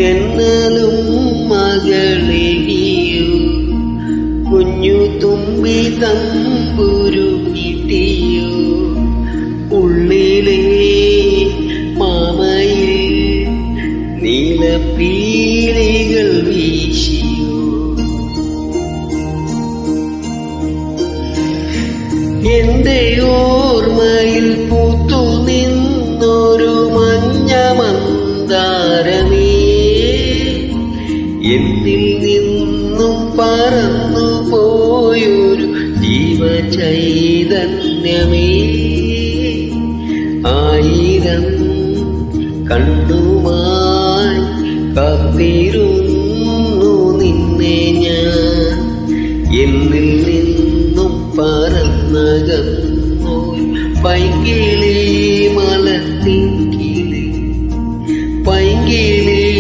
തെന്നലും മകളെയോ കുഞ്ഞു തുമ്പി തമ്പുരു കിട്ടിയോ ഉള്ളിലെ മാമയിൽ നീലപ്പീലികൾ വീശിയോ എന്റെ ഓർമ്മയിൽ പൂത്തു നിന്നൊരു മഞ്ഞ മന്ദാരമേ എന്നിൽ നിന്നും പറന്നു പോയൊരു ജീവചൈതന്യമേ ആയിരം കണ്ണുമായി കാത്തിരുന്നു നിന്നെ ഞാൻ എന്നിൽ നിന്നും പറന്നകന്നു പൈകിളി